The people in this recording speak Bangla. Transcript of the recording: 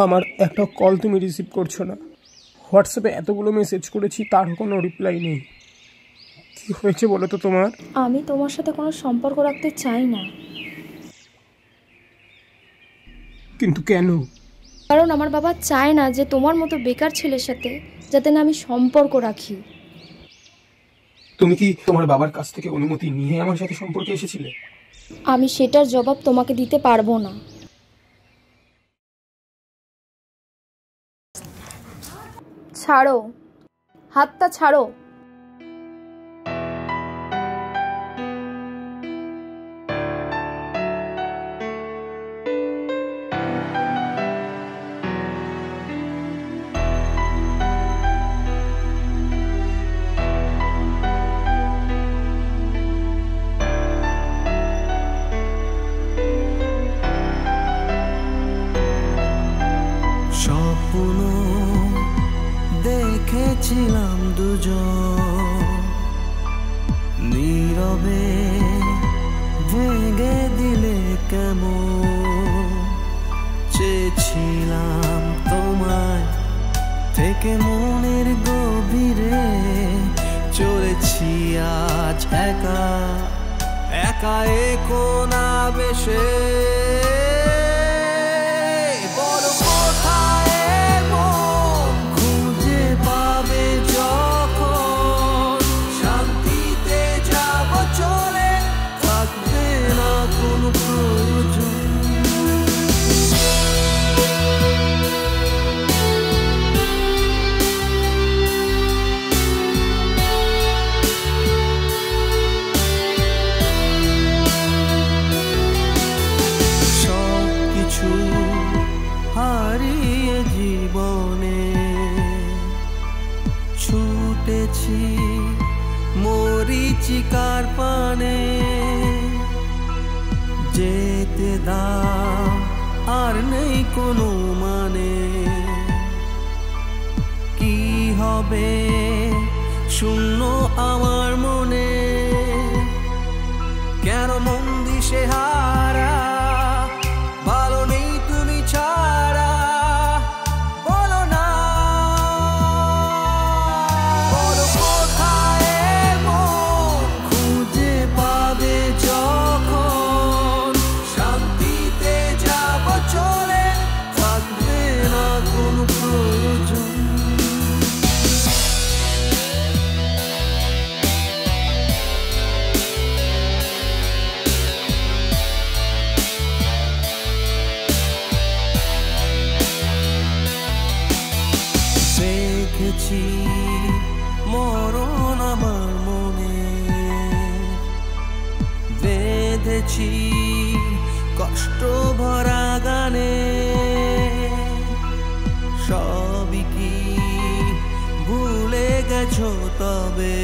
আমার একটা কল তুমি রিসিভ করছো না, হোয়াটসঅ্যাপে এতগুলো মেসেজ করেছি তারও কোনো রিপ্লাই নেই। কি হয়েছে বলো তো তোমার? আমি তোমার সাথে কোনো সম্পর্ক রাখতে চাই না। কিন্তু কেন? কারণ আমার বাবা চায় না যে তোমার মতো বেকার ছেলের সাথে যাতে না আমি সম্পর্ক রাখি। তুমি কি তোমার বাবার কাছ থেকে অনুমতি নিয়ে আমার সাথে সম্পর্কে এসেছিলে? আমি সেটার জবাব তোমাকে দিতে পারবো না। ছাড়ো, হাতটা ছাড়ো। স্বপ্ন দেখেছিলাম দুজন, নীরবে ভেঙে দিলে কেমন। চেয়েছিলাম তোমায় থেকে মনের গভীরে, চলেছি আজ একা একা এ কোনা বেশে। হারিয়ে জীবনে ছুটেছি মরীচিকার পানে, যেতে দাও আর নেই কোনো মানে। কি হবে শূন্য আমার মনে, কেন মন দিশে হারা, ভালো নেই তুমি ছাড়া। বলো না, বলো কোথায় মন খুঁজে পাবে যখন, শান্তিতে যাব চলে, থাকবে না কোনো প্রয়োজন। দেখেছি মরণ আমার মনে, বেঁধেছি কষ্ট ভরা গানে। সবই কি ভুলে গেছো তবে?